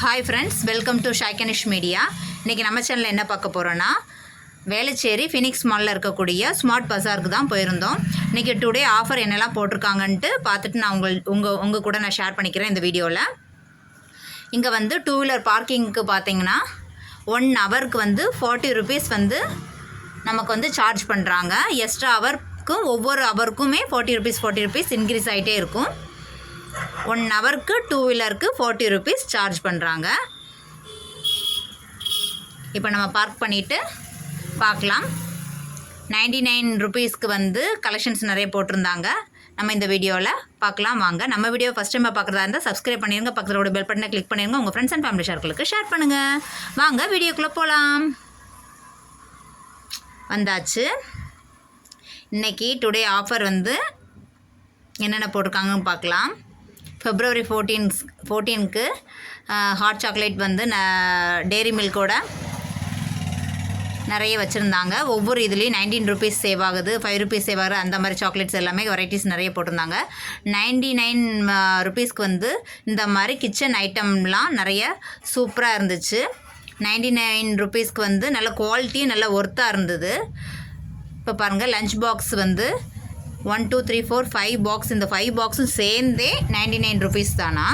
Hi friends, welcome to ஷைகனிஷ் media. இன்றைக்கி நம்ம சேனலில் என்ன பார்க்க போகிறோன்னா, வேளச்சேரி ஃபினிக்ஸ் மாலில் இருக்கக்கூடிய ஸ்மார்ட் பஜாருக்கு தான் போயிருந்தோம். இன்றைக்கி டுடே ஆஃபர் என்னெல்லாம் போட்டிருக்காங்கன்ட்டு பார்த்துட்டு நான் உங்கள் கூட நான் ஷேர் பண்ணிக்கிறேன் இந்த வீடியோவில். இங்கே வந்து 2 வீலர் பார்க்கிங்க்கு பார்த்தீங்கன்னா 1 ஹவருக்கு வந்து 40 ருபீஸ் வந்து நமக்கு வந்து சார்ஜ் பண்ணுறாங்க. எக்ஸ்ட்ரா ஹவருக்கும் ஒவ்வொரு ஹவருக்குமே 40 ருபீஸ் இன்க்ரீஸ் ஆகிட்டே இருக்கும். 1 ஹவருக்கு 2 வீலருக்கு 40 ருபீஸ் சார்ஜ் பண்ணுறாங்க. இப்போ நம்ம பார்க் பண்ணிவிட்டு பார்க்கலாம். 99 ருபீஸ்க்கு வந்து கலெக்ஷன்ஸ் நிறைய போட்டிருந்தாங்க. நம்ம இந்த வீடியோவில் பார்க்கலாம் வாங்க. நம்ம வீடியோ ஃபஸ்ட் டைம் பார்க்குறதா இருந்தால் சப்ஸ்கிரைப் பண்ணிடுங்க, பக்கத்தோட பெல் பட்டனை கிளிக் பண்ணிடுங்க, உங்கள் ஃப்ரெண்ட்ஸ் அண்ட் ஃபேமிலி ஷேர்களுக்கு ஷேர் பண்ணுங்கள். வாங்க வீடியோக்குள்ளே போகலாம். வந்தாச்சு. இன்றைக்கி டுடே ஆஃபர் வந்து என்னென்ன போட்டிருக்காங்கன்னு பார்க்கலாம். February 14க்கு ஹாட் சாக்லேட் வந்து டெய்ரி மில்கோட நிறைய வச்சுருந்தாங்க. ஒவ்வொரு இதுலேயும் 19 ருபீஸ் சேவ் ஆகுது, 5 ருபீஸ் சேவ் ஆகுது. அந்த மாதிரி சாக்லேட்ஸ் எல்லாமே வெரைட்டிஸ் நிறைய போட்டிருந்தாங்க. 99 ருபீஸ்க்கு வந்து இந்த மாதிரி கிச்சன் ஐட்டம்லாம் நிறைய சூப்பராக இருந்துச்சு. 99 ருபீஸ்க்கு வந்து நல்ல குவாலிட்டியும் நல்ல ஒர்த்தாக இருந்தது. இப்போ பாருங்கள், லஞ்ச் பாக்ஸ் வந்து 1 2 3 4 5 பாக்ஸ். இந்த 5 பாக்ஸும் சேர்ந்தே 99 ருபீஸ் தானா.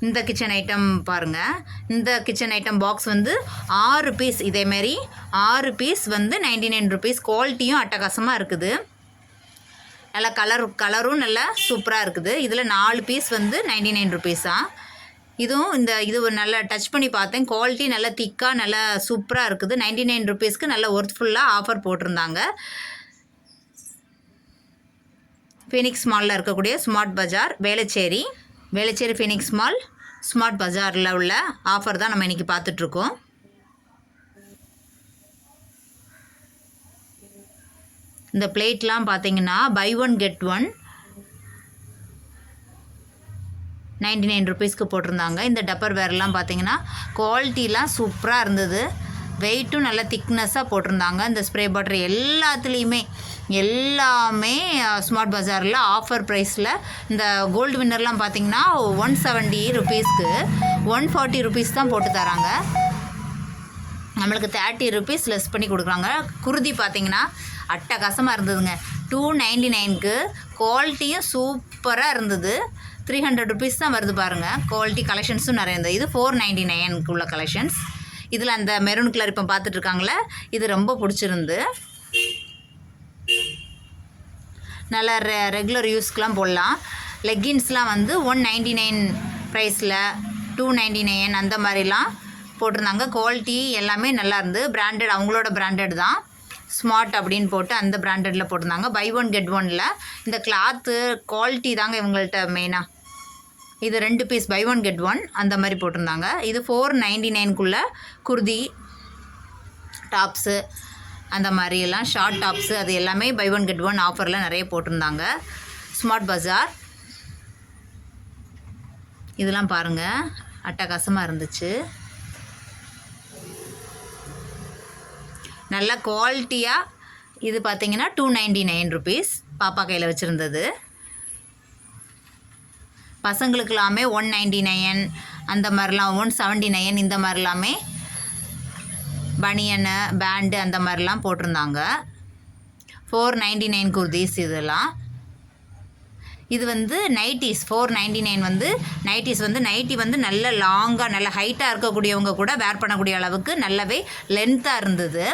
இந்த கிச்சன் ஐட்டம் பாருங்கள், இந்த கிச்சன் ஐட்டம் பாக்ஸ் வந்து 6 பீஸ். இதேமாரி 6 பீஸ் வந்து 99 ருபீஸ். குவாலிட்டியும் அட்டகாசமாக இருக்குது. நல்லா கலரும் நல்லா சூப்பராக இருக்குது. இதில் 4 பீஸ் வந்து 99 ருபீஸா. இது நல்லா டச் பண்ணி பார்த்தேன். குவாலிட்டி நல்லா திக்காக நல்லா சூப்பராக இருக்குது. 99 ருபீஸ்க்கு நல்ல ஒர்த்ஃபுல்லாக ஆஃபர் போட்டிருந்தாங்க. ஃபினிக்ஸ் மாலில் இருக்கக்கூடிய ஸ்மார்ட் பஜார் வேளச்சேரி ஃபினிக்ஸ் மால் ஸ்மார்ட் பஜாரில் உள்ள ஆஃபர் தான் நம்ம இன்றைக்கி பார்த்துட்ருக்கோம். இந்த பிளேட்லாம் பார்த்தீங்கன்னா பை 1 கெட் 1 99 ருபீஸ்க்கு போட்டிருந்தாங்க. இந்த டப்பர் வேர்லாம் பார்த்தீங்கன்னா குவாலிட்டிலாம் சூப்பராக இருந்தது. வெயிட்டும் நல்ல திக்னஸ்ஸாக போட்டிருந்தாங்க. இந்த ஸ்ப்ரே பாட்டில் எல்லாமே ஸ்மார்ட் பஜாரில் ஆஃபர் ப்ரைஸில். இந்த கோல்டு வின்னர்லாம் பார்த்திங்கன்னா 170 ருபீஸ்க்கு 140 ருபீஸ் தான் போட்டு தராங்க. நம்மளுக்கு 30 ருபீஸ் லெஸ் பண்ணி கொடுக்குறாங்க. குருதி பார்த்திங்கன்னா அட்டகாசமாக இருந்ததுங்க. 299க்கு குவாலிட்டியும் சூப்பராக இருந்தது. 300 ருபீஸ் தான் வருது பாருங்கள். குவாலிட்டி கலெக்ஷன்ஸும் நிறைய இருந்தது. இது 499க்கு உள்ள கலெக்ஷன்ஸ். இதில் அந்த மெரூன் கலர் இப்போ பார்த்துட்ருக்காங்களே, இது ரொம்ப பிடிச்சிருந்து. நல்லா ரெகுலர் யூஸ்க்கெலாம் போடலாம். லெக்கின்ஸ்லாம் வந்து 199 ப்ரைஸில் 299 அந்த மாதிரிலாம் போட்டிருந்தாங்க. குவாலிட்டி எல்லாமே நல்லா இருந்து. பிராண்டட், அவங்களோட பிராண்டட் தான். ஸ்மார்ட் அப்படின்னு போட்டு அந்த பிராண்டடில் போட்டிருந்தாங்க. பை 1 கெட் 1ல் இந்த கிளாத்து குவாலிட்டி தாங்க இவங்கள்ட்ட மெயினாக. இது 2 பீஸ் பை 1 கெட் 1 அந்த மாதிரி போட்டிருந்தாங்க. இது 499க்குள்ளே குர்தி டாப்ஸு அந்த மாதிரியெல்லாம் ஷார்ட் டாப்ஸு அது எல்லாமே பை 1 கெட் 1 ஆஃபரில் நிறைய போட்டிருந்தாங்க. ஸ்மார்ட் பஜார் இதெல்லாம் பாருங்கள், அட்டகாசமாக இருந்துச்சு. நல்ல குவாலிட்டியாக. இது பார்த்திங்கன்னா 299 ருபீஸ் பாப்பா கையில் வச்சுருந்தது. பசங்களுக்கெல்லாமே 199 அந்த மாதிரிலாம் 179 இந்த மாதிரிலாமே பனியனு பேண்டு அந்த மாதிரிலாம் போட்டிருந்தாங்க. 499 குர்தீஸ் இதெல்லாம். இது வந்து நைட்டிஸ் 499 வந்து நைட்டிஸ் வந்து நைட்டி வந்து நல்ல லாங்காக நல்ல ஹைட்டாக இருக்கக்கூடியவங்க கூட வேர் பண்ணக்கூடிய அளவுக்கு நல்லாவே லென்த்தாக இருந்தது.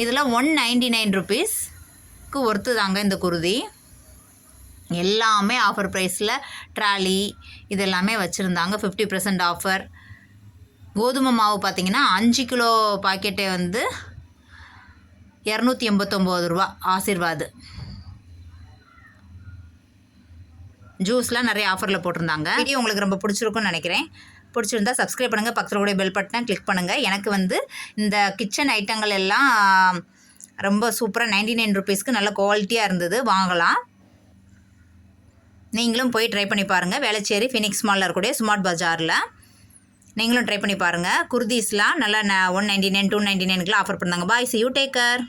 இதில் 199 ருபீஸ்க்கு ஒர்த்து தாங்க இந்த குர்தி. எல்லாமே ஆஃபர் ப்ரைஸில். ட்ராலி இதெல்லாமே வச்சுருந்தாங்க. 50% ஆஃபர். கோதுமை மாவு பார்த்திங்கன்னா 5 கிலோ பாக்கெட்டே வந்து 289 ரூபா ஆசீர்வாது. ஜூஸ்லாம் நிறைய ஆஃபரில் போட்டிருந்தாங்க. வீடியோ உங்களுக்கு ரொம்ப பிடிச்சிருக்குன்னு நினைக்கிறேன். பிடிச்சிருந்தா சப்ஸ்கிரைப் பண்ணுங்கள், பக்கத்தில் கூட பெல் பட்டனை கிளிக் பண்ணுங்கள். எனக்கு வந்து இந்த கிச்சன் ஐட்டங்கள் எல்லாம் ரொம்ப சூப்பராக 99 ருபீஸ்க்கு நல்ல குவாலிட்டியாக இருந்தது. வாங்கலாம். நீங்களும் போய் ட்ரை பண்ணி பாருங்கள். வேளச்சேரி ஃபினிக்ஸ் மாலில் இருக்கக்கூடிய ஸ்மார்ட் பஜாரில் நீங்களும் ட்ரை பண்ணி பாருங்கள். குர்தீஸ்லாம் நல்லா 199 299க்குலாம் ஆஃபர் பண்ணாங்க. பாய், see you, take care.